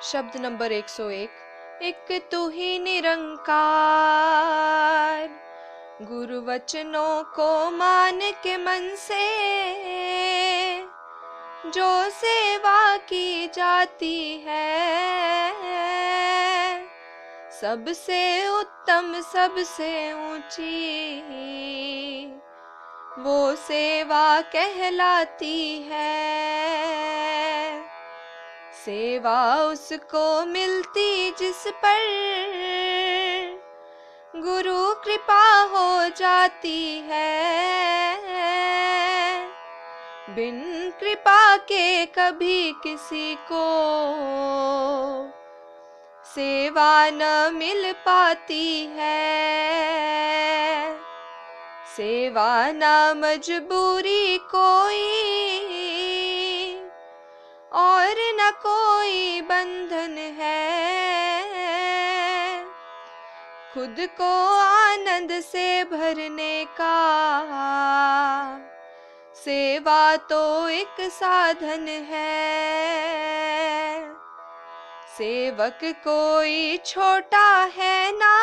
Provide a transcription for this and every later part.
शब्द नंबर 101। एक तू ही निरंकार, गुरु वचनों को मान के मन से जो सेवा की जाती है, सबसे उत्तम सबसे ऊंची वो सेवा कहलाती है। सेवा उसको मिलती जिस पर गुरु कृपा हो जाती है, बिन कृपा के कभी किसी को सेवा न मिल पाती है। सेवा न मजबूरी कोई और न कोई बंधन है, खुद को आनंद से भरने का सेवा तो एक साधन है। सेवक कोई छोटा है ना,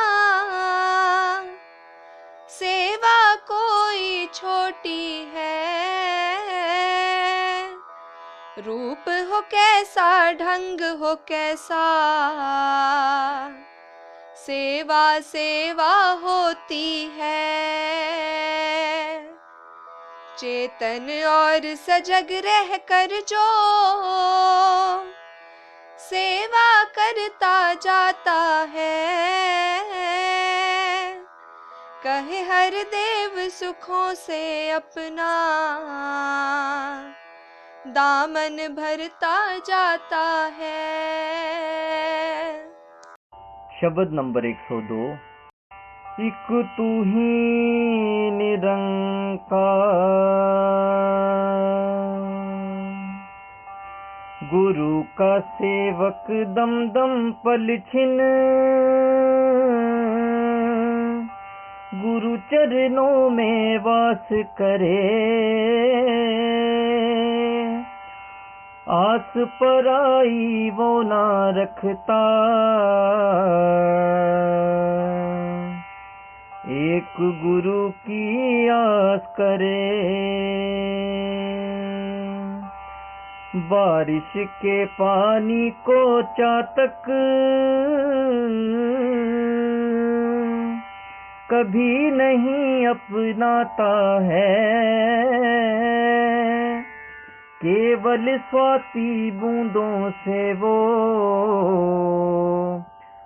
सेवा कोई छोटी है। रूप हो कैसा ढंग हो कैसा, सेवा सेवा होती है। चेतन और सजग रह कर जो सेवा करता जाता है, कहे हर देव सुखों से अपना दामन भरता जाता है। शब्द नंबर 102। एक तू ही निरंकार, गुरु का सेवक दम दम पल छिन, गुरु चरणों में वास करे। आस पराई वो ना रखता, एक गुरु की आस करे। बारिश के पानी को चातक कभी नहीं अपनाता है, केवल स्वाति बूंदों से वो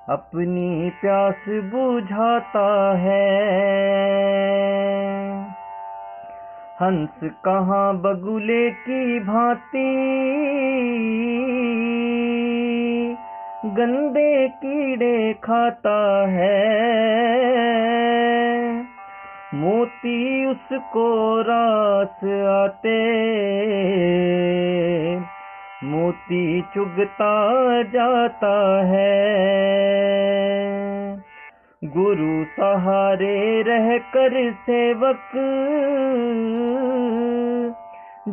अपनी प्यास बुझाता है। हंस कहाँ बगुले की भांति गंदे कीड़े खाता है, मोती उसको रास आते मोती चुगता जाता है। गुरु सहारे रहकर सेवक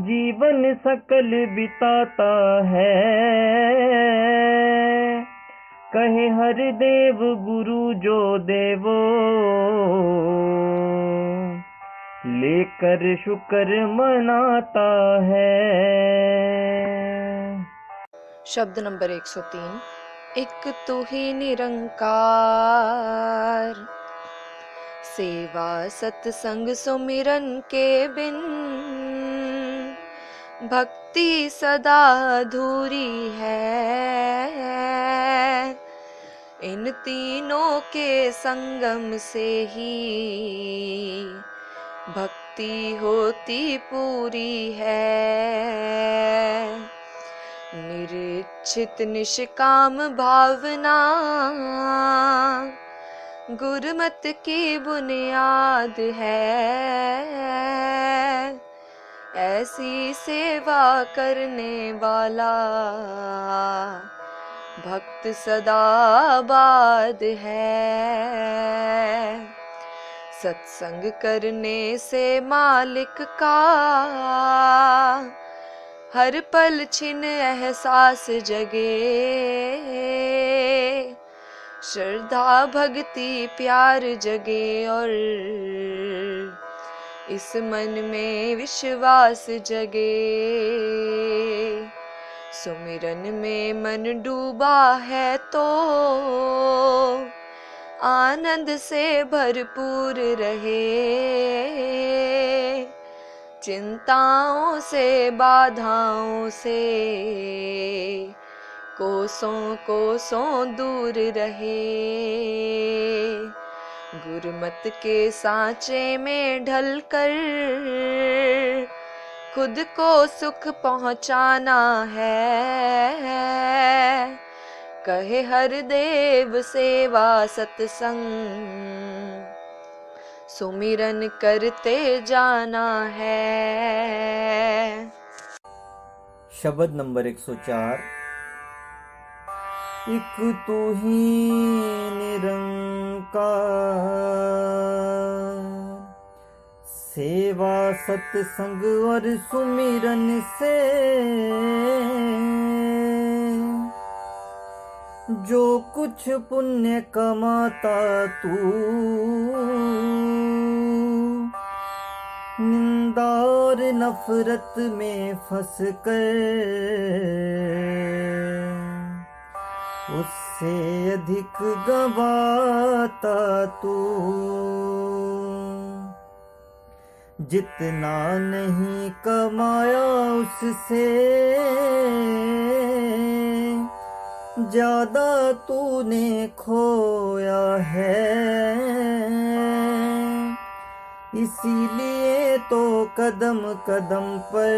जीवन सकल बिताता है, कहे हर देव गुरु जो देवो लेकर शुक्र मनाता है। शब्द नंबर 103। एक तू ही निरंकार, सेवा सत्संग सुमिरन के बिन भक्ति सदा अधूरी है। इन तीनों के संगम से ही भक्ति होती पूरी है। निरीक्षित निष्काम भावना गुरुमत की बुनियाद है, ऐसी सेवा करने वाला भक्त सदा आबाद है। सत्संग करने से मालिक का हर पल छिन एहसास जगे, श्रद्धा भक्ति प्यार जगे और इस मन में विश्वास जगे। सुमिरन में मन डूबा है तो आनंद से भरपूर रहे, चिंताओं से बाधाओं से कोसों कोसों दूर रहे। गुरमत के सांचे में ढलकर खुद को सुख पहुंचाना है। कहे हर देव सेवा सत्संग, सुमिरन करते जाना है। शब्द नंबर 104। एक तू ही निरंकार, सेवा सत्संग और सुमिरन से जो कुछ पुण्य कमाता तू, निंदा और नफरत में फंस कर उससे अधिक गवाता तू। जितना नहीं कमाया उससे ज्यादा तूने खोया है, इसीलिए तो कदम कदम पर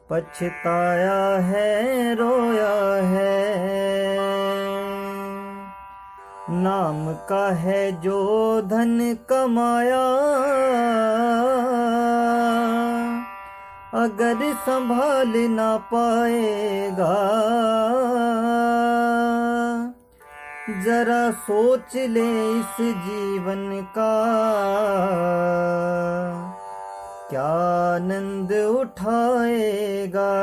पछताया है, रोया है। नाम का है जो धन कमाया, अगर संभाल ना पाएगा जरा सोच ले इस जीवन का क्या आनंद उठाएगा।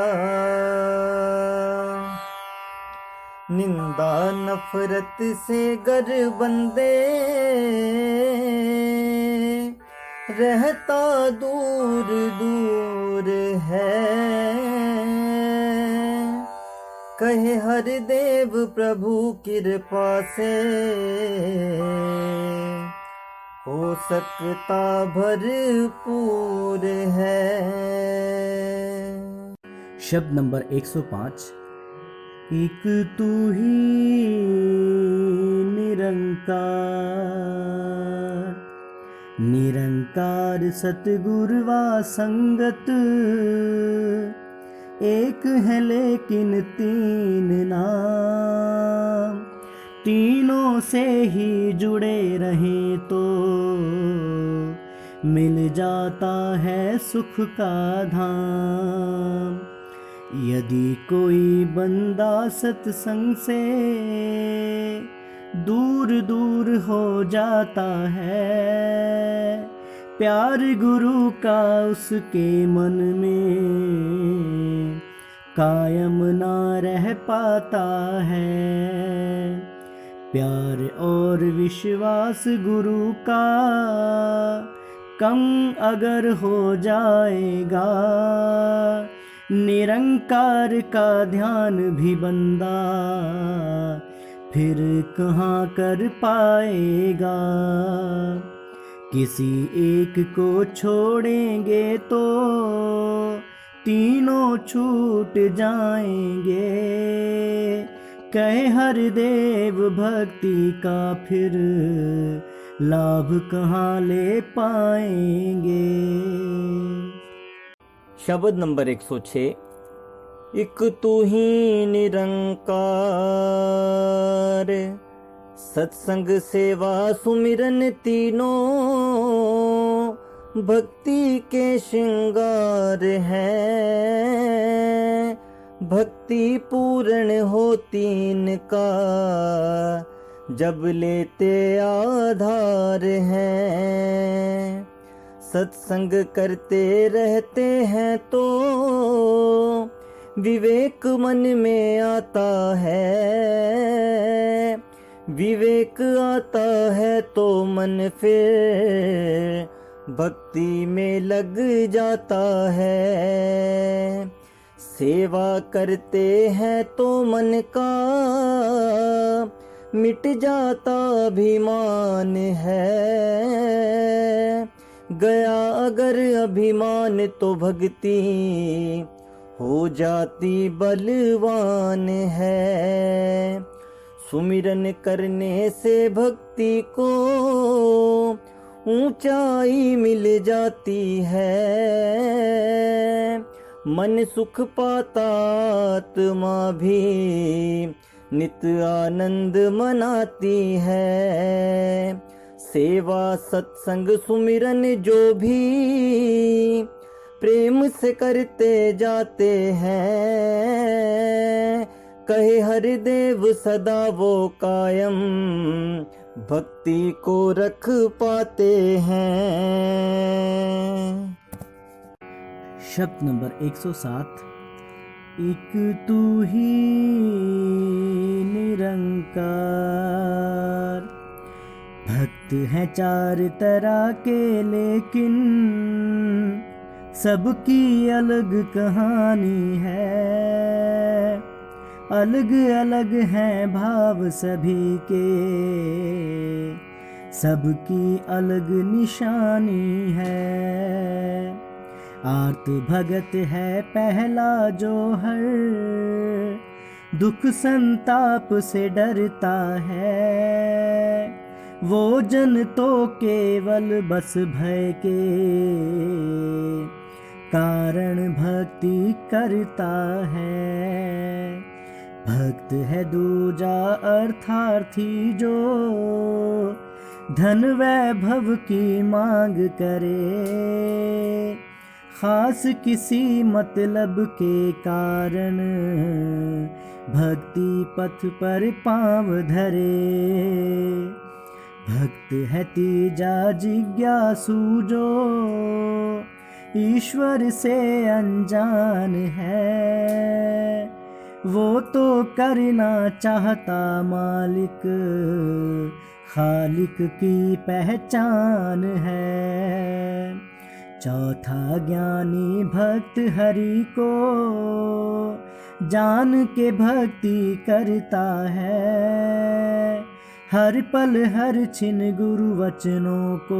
निंदा नफरत से गर बंदे रहता दूर दूर है, कहे हर देव प्रभु कृपा से हो सकता भरपूर है। शब्द नंबर 105। एक तू ही निरंकार, निरंकार सतगुरवा संगत, एक है लेकिन तीन नाम, तीनों से ही जुड़े रहें तो मिल जाता है सुख का धाम। यदि कोई बंदा सत्संग से दूर दूर हो जाता है, प्यार गुरु का उसके मन में कायम ना रह पाता है। प्यार और विश्वास गुरु का कम अगर हो जाएगा, निरंकार का ध्यान भी बंदा फिर कहाँ कर पाएगा। किसी एक को छोड़ेंगे तो तीनों छूट जाएंगे, कहे हर देव भक्ति का फिर लाभ कहाँ ले पाएंगे। शब्द नंबर 106। एक तू ही निरंकार, सत्संग सेवा सुमिरन तीनों भक्ति के श्रृंगार हैं। भक्ति पूर्ण होती इनका जब लेते आधार हैं। सत्संग करते रहते हैं तो विवेक मन में आता है। विवेक आता है तो मन फिर भक्ति में लग जाता है। सेवा करते हैं तो मन का मिट जाता अभिमान है। गया अगर अभिमान तो भक्ति हो जाती बलवान है। सुमिरन करने से भक्ति को ऊंचाई मिल जाती है। मन सुख पाता आत्मा भी नित आनंद मनाती है। सेवा सत्संग सुमिरन जो भी प्रेम से करते जाते हैं। कहे हरिदेव सदा वो कायम भक्ति को रख पाते हैं। शब्द नंबर 107। एक तू ही निरंकार। भक्त हैं चार तरह के लेकिन सबकी अलग कहानी है। अलग अलग हैं भाव सभी के, सबकी अलग निशानी है। आर्त भगत है पहला जो हर दुख संताप से डरता है। वो जन तो केवल बस भय के कारण भक्ति करता है। भक्त है दूजा अर्थार्थी जो धन वैभव की मांग करे। खास किसी मतलब के कारण भक्ति पथ पर पांव धरे। भक्त है तीजा जिज्ञासु जो ईश्वर से अनजान है। वो तो करना चाहता मालिक खालिक की पहचान है। चौथा ज्ञानी भक्त हरि को जान के भक्ति करता है। हर पल हर छिन गुरु वचनों को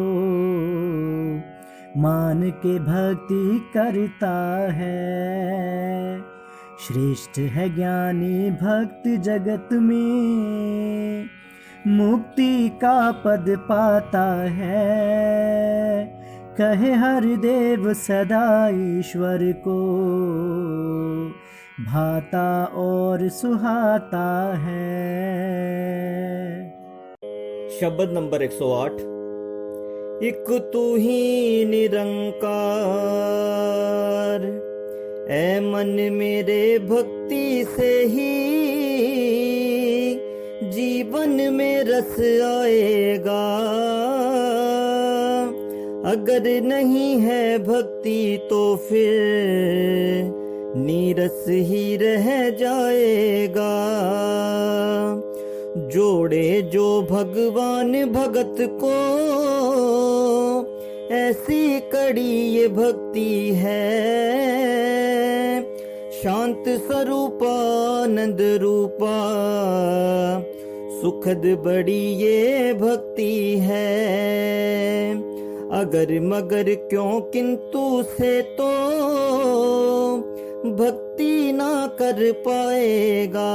मान के भक्ति करता है। श्रेष्ठ है ज्ञानी भक्त जगत में मुक्ति का पद पाता है। कहे हरिदेव सदा ईश्वर को भाता और सुहाता है। शब्द नंबर 108। एक तू ही निरंकार। ऐ मन मेरे भक्ति से ही जीवन में रस आएगा। अगर नहीं है भक्ति तो फिर नीरस ही रह जाएगा। जोड़े जो भगवान भगत को ऐसी कड़ी ये भक्ति है। शांत स्वरूपा आनंद रूपा सुखद बड़ी ये भक्ति है। अगर मगर क्यों किंतु से तो भक्ति ना कर पाएगा।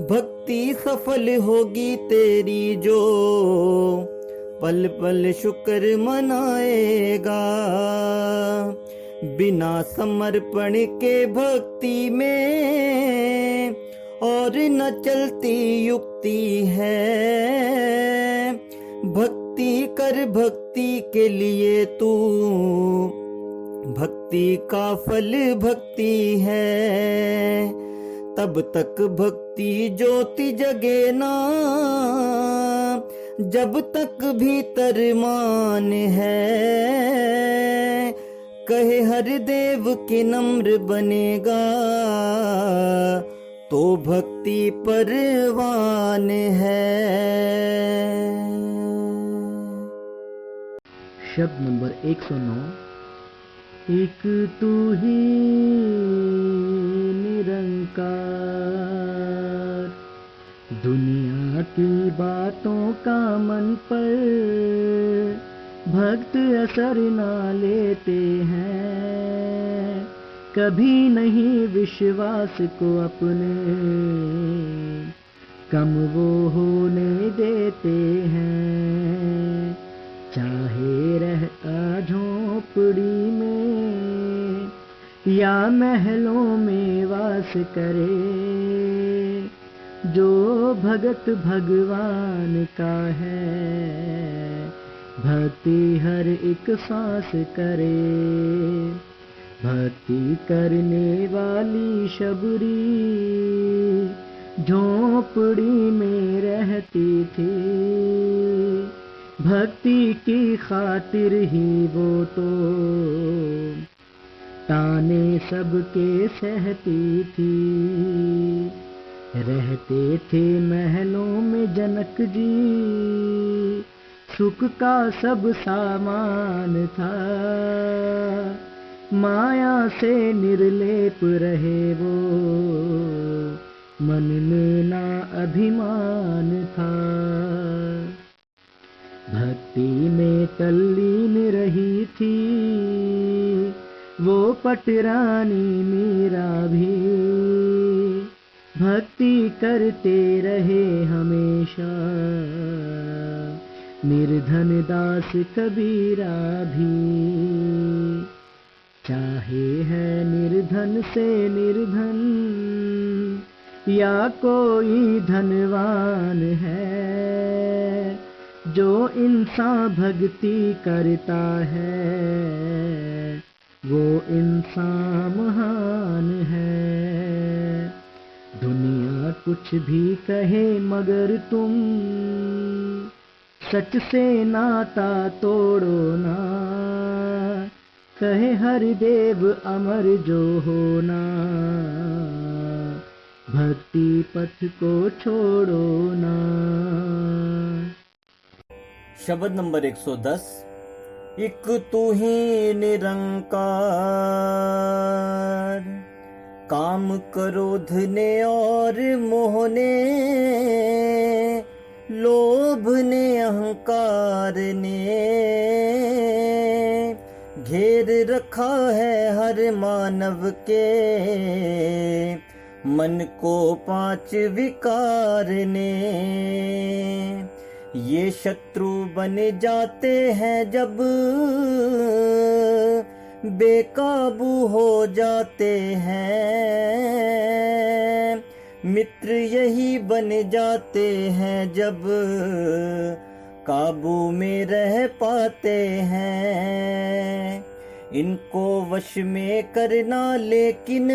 भक्ति सफल होगी तेरी जो पल पल शुक्र मनाएगा। बिना समर्पण के भक्ति में और न चलती युक्ति है। भक्ति कर भक्ति के लिए तू भक्ति का फल भक्ति है। तब तक भक्ति ज्योति जगे ना जब तक भीतर मान है, कहे हरदेव के नम्र बनेगा तो भक्ति परवान है। शब्द नंबर 109। एक तू ही निरंकार, दुनिया की बातों का मन पर भक्त असर ना लेते हैं, कभी नहीं विश्वास को अपने कम वो होने देते हैं। चाहे रहता झोपड़ी में या महलों में वास करे, जो भगत भगवान का है, भक्ति हर एक सांस करे। भक्ति करने वाली शबरी झोपड़ी में रहती थी, भक्ति की खातिर ही वो तो ताने सबके सहती थी। रहते थे महलों में जनक जी, सुख का सब सामान था, माया से निर्लेप रहे वो, मन में ना अभिमान था। भक्ति में तल्लीन रही थी वो पटरानी मीरा भी, भक्ति करते रहे हमेशा निर्धन दास कबीरा भी। चाहे है निर्धन से निर्धन या कोई धनवान है, जो इंसान भक्ति करता है वो इंसान महान है। दुनिया कुछ भी कहे मगर तुम सच से नाता तोड़ो ना, कहे हरदेव अमर जो होना, भक्ति पथ को छोड़ो ना। शब्द नंबर 110। एक तू ही निरंकार, काम क्रोध ने और मोह ने, लोभ ने अहंकार ने, घेर रखा है हर मानव के मन को 5 विकार ने। ये शत्रु बन जाते हैं जब बेकाबू हो जाते हैं, मित्र यही बन जाते हैं जब काबू में रह पाते हैं। इनको वश में करना लेकिन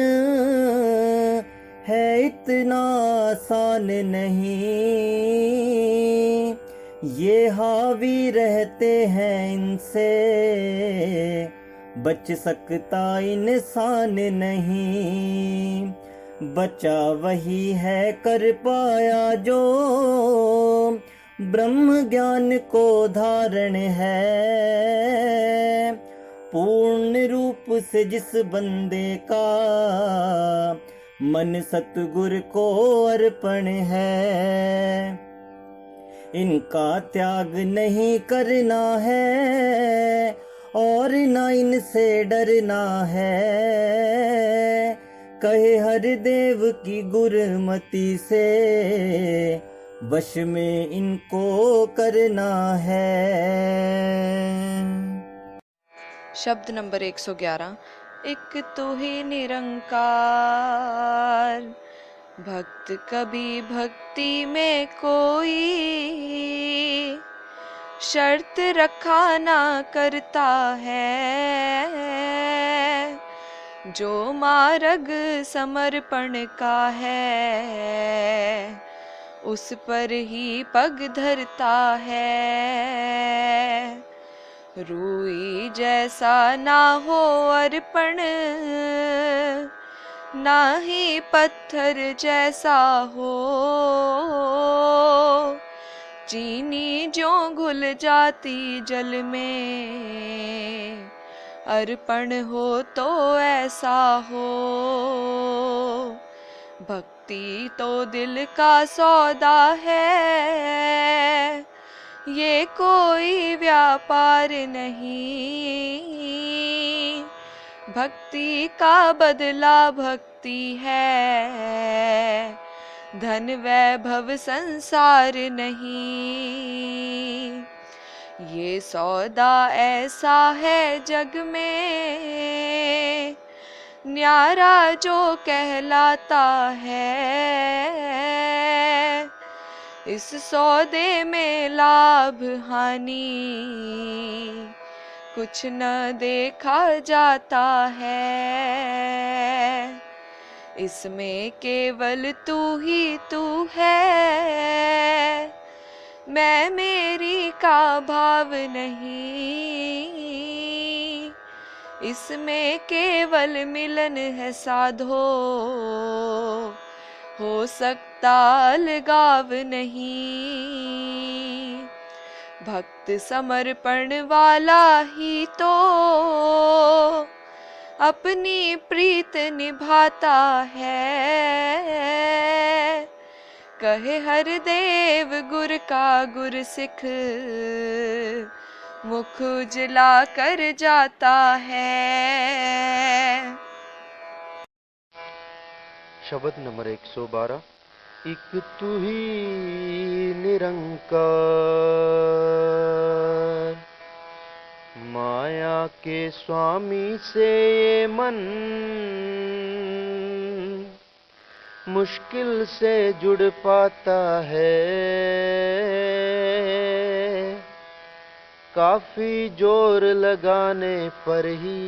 है इतना आसान नहीं, ये हावी रहते हैं इनसे बच सकता इंसान नहीं। बचा वही है कर पाया जो ब्रह्म ज्ञान को धारण है, पूर्ण रूप से जिस बंदे का मन सतगुर को अर्पण है। इनका त्याग नहीं करना है और ना इनसे डरना है, कहे हरदेव की गुरमति से वश में इनको करना है। शब्द नंबर 111। एक तू ही निरंकार, भक्त कभी भक्ति में कोई शर्त रखा ना करता है, जो मार्ग समर्पण का है उस पर ही पग धरता है। रूई जैसा ना हो अर्पण, ना ही पत्थर जैसा हो। चीनी जो घुल जाती जल में, अर्पण हो तो ऐसा हो। भक्ति तो दिल का सौदा है, ये कोई व्यापार नहीं। भक्ति का बदला भक्ति है, धन वैभव संसार नहीं। ये सौदा ऐसा है जग में, न्यारा जो कहलाता है। इस सौदे में लाभ हानि कुछ न देखा जाता है। इसमें केवल तू ही तू है, मैं मेरी का भाव नहीं। इसमें केवल मिलन है साधो, हो सकता अलगाव नहीं। भक्त समर्पण वाला ही तो अपनी प्रीत निभाता है। कहे हर देव गुर का गुर सिख, मुख उजला कर जाता है। शब्द नंबर 112। एक तू ही निरंकार, माया के स्वामी से ये मन मुश्किल से जुड़ पाता है। काफी जोर लगाने पर ही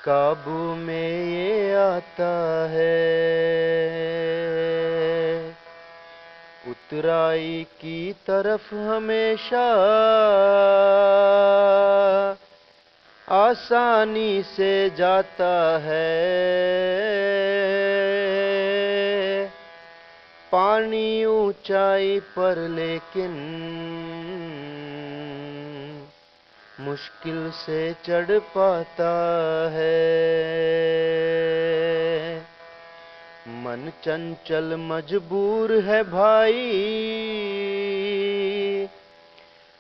काबू में ये आता है। उतराई की तरफ हमेशा आसानी से जाता है। पानी ऊंचाई पर लेकिन मुश्किल से चढ़ पाता है। मन चंचल मजबूर है भाई,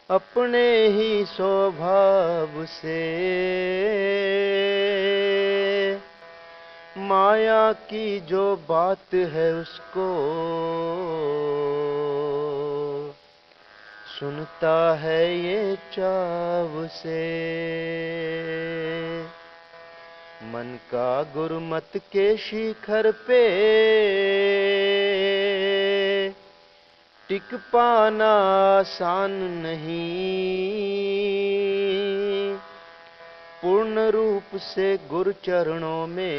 अपने ही स्वभाव से। माया की जो बात है उसको सुनता है ये चाव से। मन का गुरुमत के शिखर पे टिक पाना आसान नहीं। पूर्ण रूप से गुरु चरणों में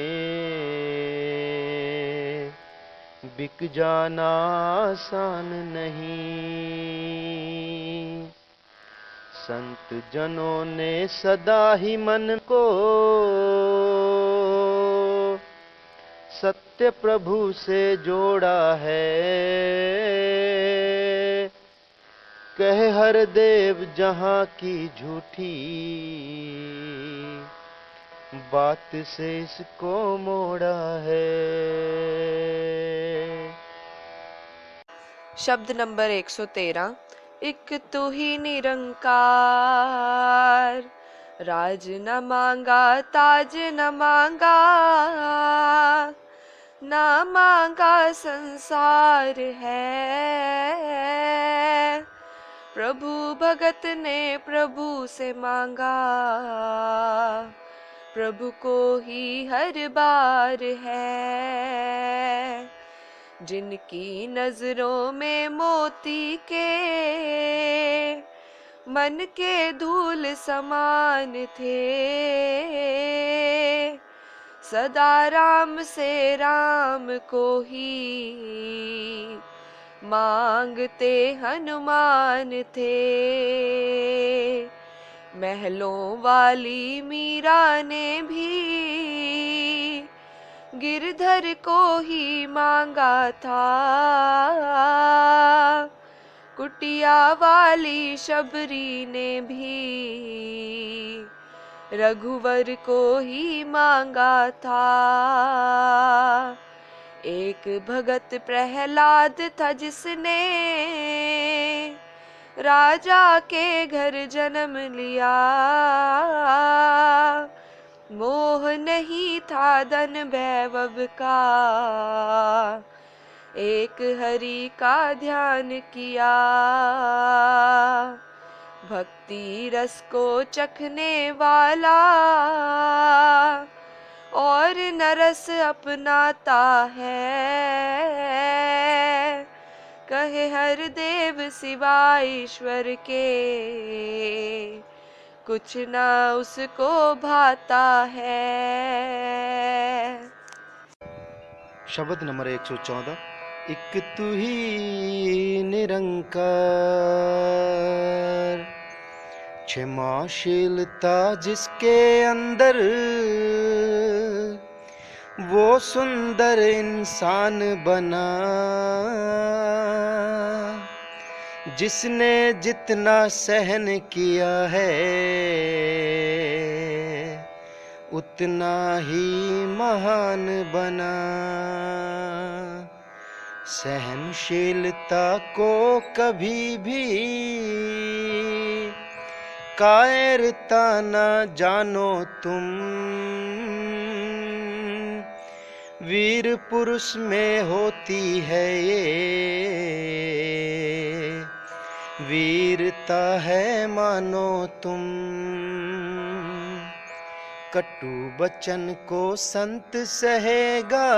बिक जाना आसान नहीं। संत जनों ने सदा ही मन को सत्य प्रभु से जोड़ा है। कहे हर देव जहां की झूठी बात से इसको मोड़ा है। शब्द नंबर 113। एक तू ही निरंकार, राज न मांगा ताज न मांगा, न मांगा संसार है। प्रभु भगत ने प्रभु से मांगा, प्रभु को ही हर बार है। जिनकी नजरों में मोती के मन के धूल समान थे, सदा राम से राम को ही मांगते हनुमान थे। महलों वाली मीरा ने भी गिरधर को ही मांगा था। कुटिया वाली शबरी ने भी रघुवर को ही मांगा था। एक भगत प्रहलाद था जिसने राजा के घर जन्म लिया। मोह नहीं था धन वैभव का, एक हरि का ध्यान किया। भक्ति रस को चखने वाला और नरस अपनाता है। कहे हर देव सिवा ईश्वर के, कुछ ना उसको भाता है। शब्द नंबर 114। एक तू ही निरंकार, क्षमाशीलता जिसके अंदर, वो सुंदर इंसान बना। जिसने जितना सहन किया है, उतना ही महान बना। सहनशीलता को कभी भी कायरता न जानो तुम। वीर पुरुष में होती है ये, वीरता है मानो तुम। कटु बचन को संत सहेगा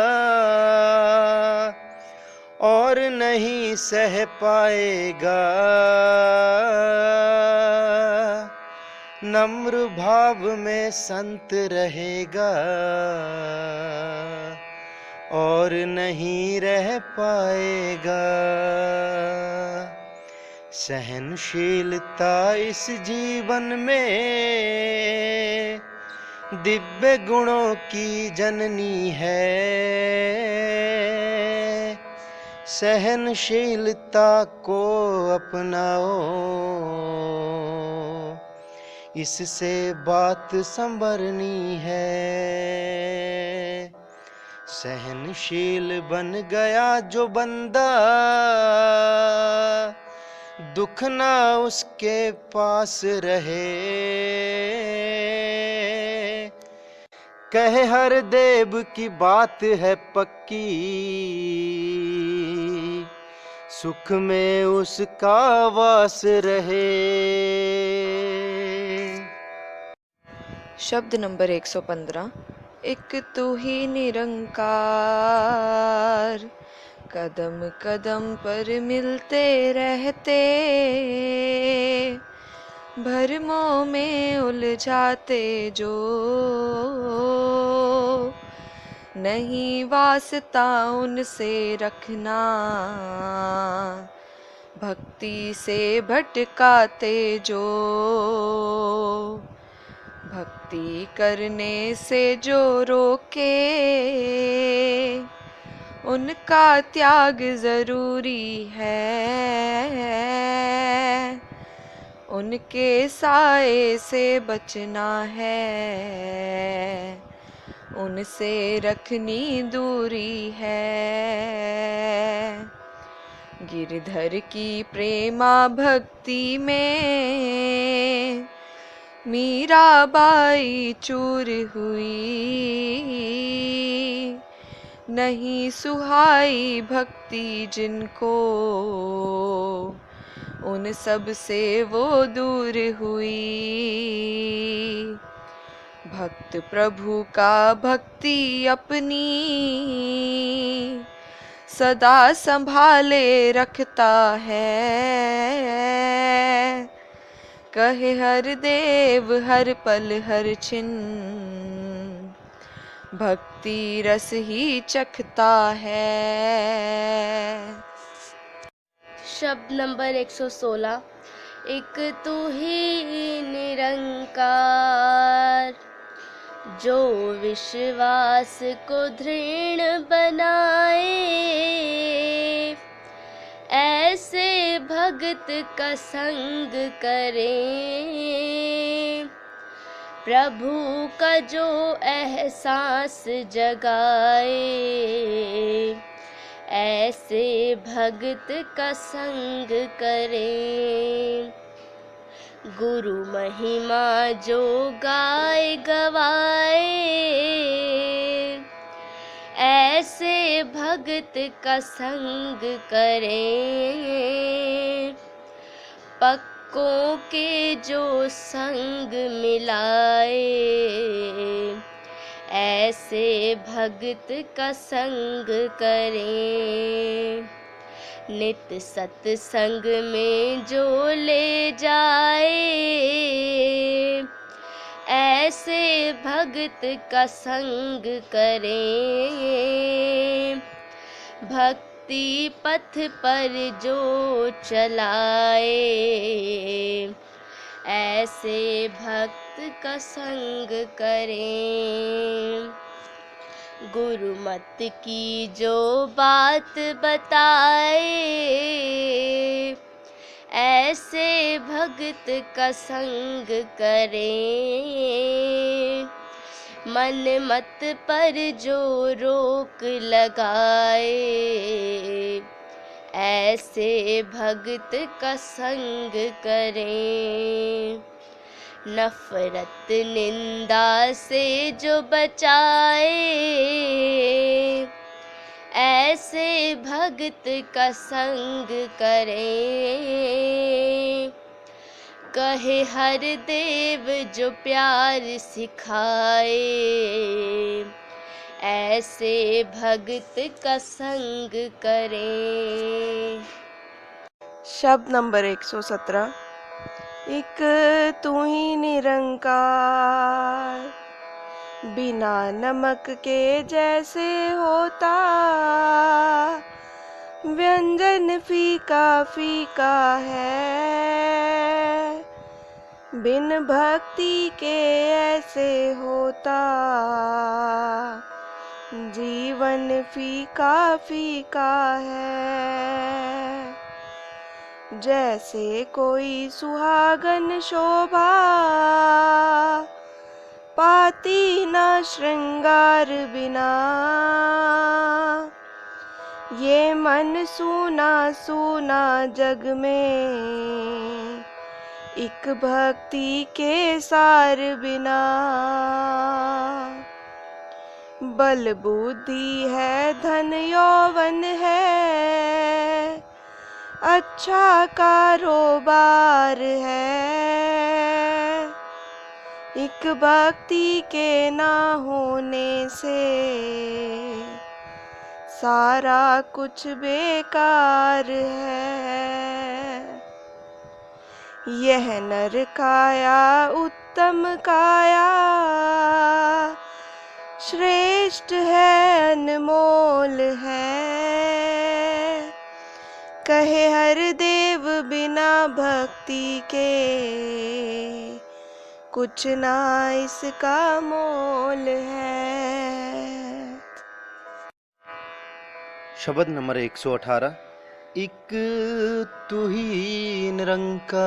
और नहीं सह पाएगा। नम्र भाव में संत रहेगा और नहीं रह पाएगा। सहनशीलता इस जीवन में दिव्य गुणों की जननी है। सहनशीलता को अपनाओ, इससे बात संभरनी है। सहनशील बन गया जो बंदा, दुख ना उसके पास रहे। कहे हर देव की बात है पक्की, सुख में उसका वास रहे। शब्द नंबर 115। एक तू ही निरंकार, कदम कदम पर मिलते रहते। भरमों में उलझाते जो, नहीं वास्ता उनसे रखना। भक्ति से भटकाते जो, भक्ति करने से जो रोके। उनका त्याग जरूरी है, उनके साए से बचना है। उनसे रखनी दूरी है। गिरधर की प्रेमा भक्ति में मीराबाई चूर हुई। नहीं सुहाई भक्ति जिनको, उन सब से वो दूर हुई। भक्त प्रभु का भक्ति अपनी सदा संभाले रखता है। कहे हर देव हर पल हर छिन, भक्ति रस ही चखता है। शब्द नंबर 116। एक तू ही निरंकार, जो विश्वास को दृढ़ बनाए, ऐसे भगत का संग करें। प्रभु का जो एहसास जगाए, ऐसे भगत का संग करें। गुरु महिमा जो गाए गवाए, ऐसे भगत का संग करें। पक्कों के जो संग मिलाए, ऐसे भगत का संग करें। नित सत्संग में जो ले जाए, ऐसे भगत का संग करें। भक्ति पथ पर जो चलाए, ऐसे भक्त का संग करें। गुरुमत की जो बात बताए, ऐसे भगत का संग करें। मन मत पर जो रोक लगाए, ऐसे भगत का संग करें। नफरत निंदा से जो बचाए, ऐसे भगत का संग करें। कहे हर देव जो प्यार सिखाए, ऐसे भगत का संग करें। शब्द नंबर 117। एक तू ही निरंकार, बिना नमक के जैसे होता, व्यंजन फीका फीका है, बिन भक्ति के ऐसे होता, जीवन फीका फीका है। जैसे कोई सुहागन शोभा, पाती न श्रृंगार बिना, ये मन सूना सूना जग में, एक भक्ति के सार बिना। बल बुद्धि है धन यौवन है, अच्छा कारोबार है, एक भक्ति के ना होने से सारा कुछ बेकार है। यह नर काया उत्तम काया, श्रेष्ठ है अनमोल है, कहे हर देव बिना भक्ति के, कुछ ना इसका मोल है। शब्द नंबर 118। एक तू ही निरंकार,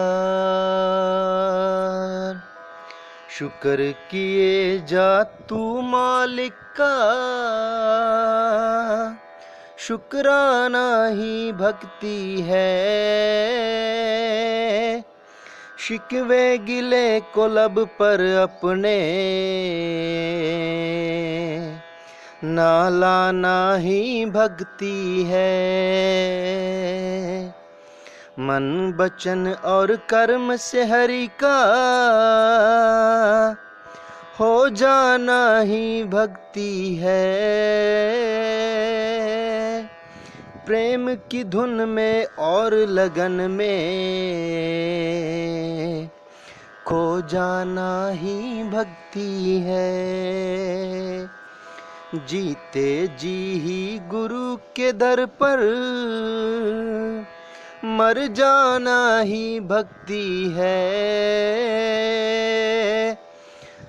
शुक्र किए जा तू मालिक का, शुक्राना ही भक्ति है, शिकवे गिले को लब पर अपने, ना लाना ही भक्ति है। मन वचन और कर्म से हरि का हो जाना ही भक्ति है। प्रेम की धुन में और लगन में खो जाना ही भक्ति है। जीते जी ही गुरु के दर पर मर जाना ही भक्ति है।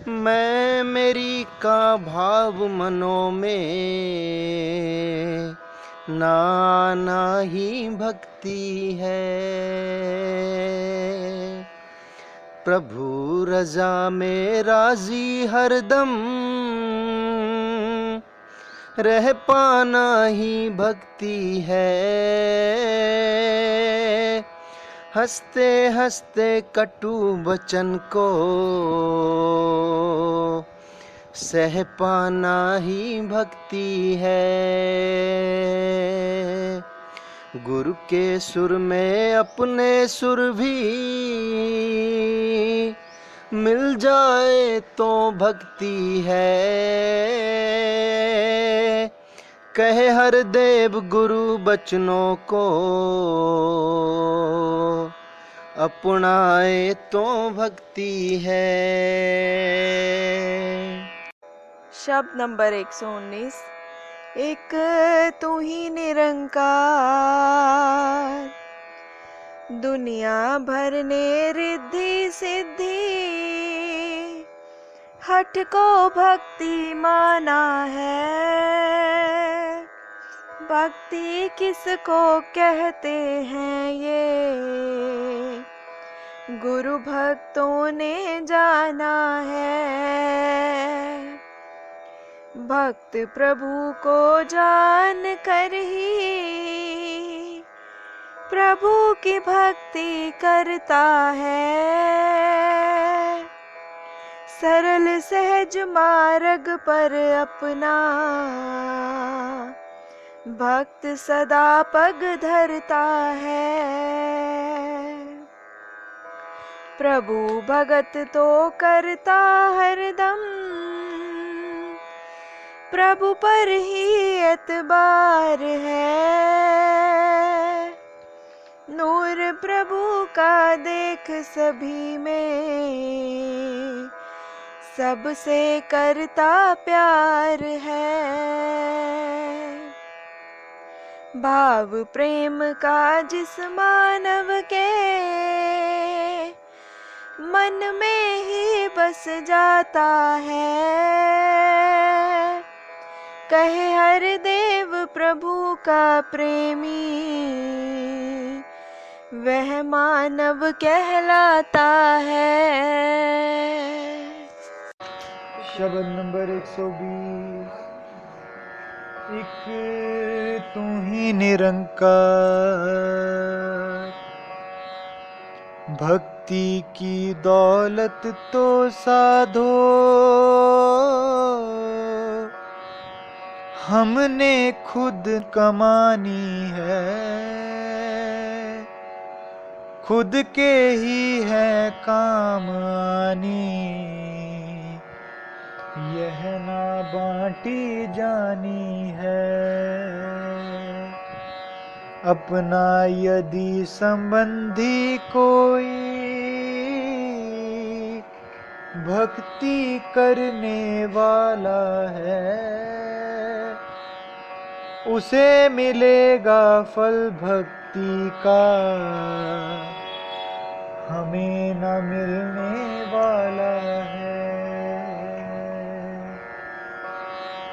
मैं मेरी का भाव मनों में नाना ही भक्ति है। प्रभु रजा में राजी हरदम रह पाना ही भक्ति है। हंसते हंसते कटु वचन को सह पाना ही भक्ति है। गुरु के सुर में अपने सुर भी मिल जाए तो भक्ति है। कहे हर देव गुरु बचनों को अपनाए तो भक्ति है। शब्द नंबर 119। एक तू ही निरंकार, दुनिया भर ने रिद्धि सिद्धि, हठ को भक्ति माना है। भक्ति किसको कहते हैं ये गुरु भक्तों ने जाना है। भक्त प्रभु को जान कर ही प्रभु की भक्ति करता है। सरल सहज मार्ग पर अपना भक्त सदा पग धरता है। प्रभु भगत तो करता हरदम, प्रभु पर ही एतबार है। नूर प्रभु का देख सभी में, सबसे करता प्यार है। भाव प्रेम का जिस मानव के मन में ही बस जाता है। कहे हर देव प्रभु का प्रेमी, वह मानव कहलाता है। शब्द नंबर 120। एक तू ही निरंकार, भक्ति की दौलत तो साधो, हमने खुद कमानी है। खुद के ही है काम आनी, यह ना बांटी जानी है। अपना यदि संबंधी कोई भक्ति करने वाला है, उसे मिलेगा फल भक्ति का, हमें न मिलने वाला है।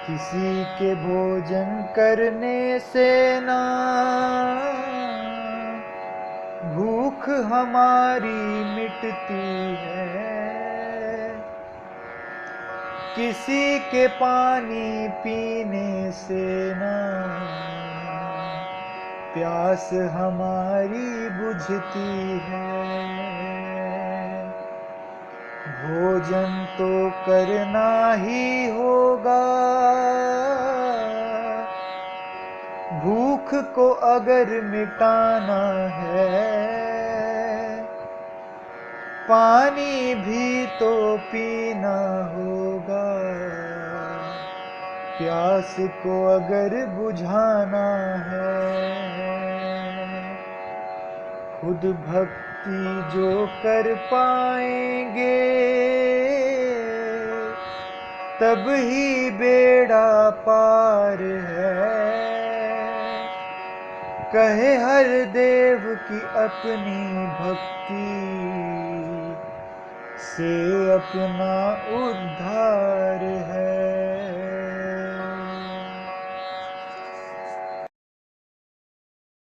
किसी के भोजन करने से ना भूख हमारी मिटती है। किसी के पानी पीने से ना प्यास हमारी बुझती है। भोजन तो करना ही होगा, भूख को अगर मिटाना है। पानी भी तो पीना होगा, प्यास को अगर बुझाना है। खुद भक्ति जो कर पाएंगे, तब ही बेड़ा पार है। कहे हर देव की अपनी भक्ति से अपना उद्धार है।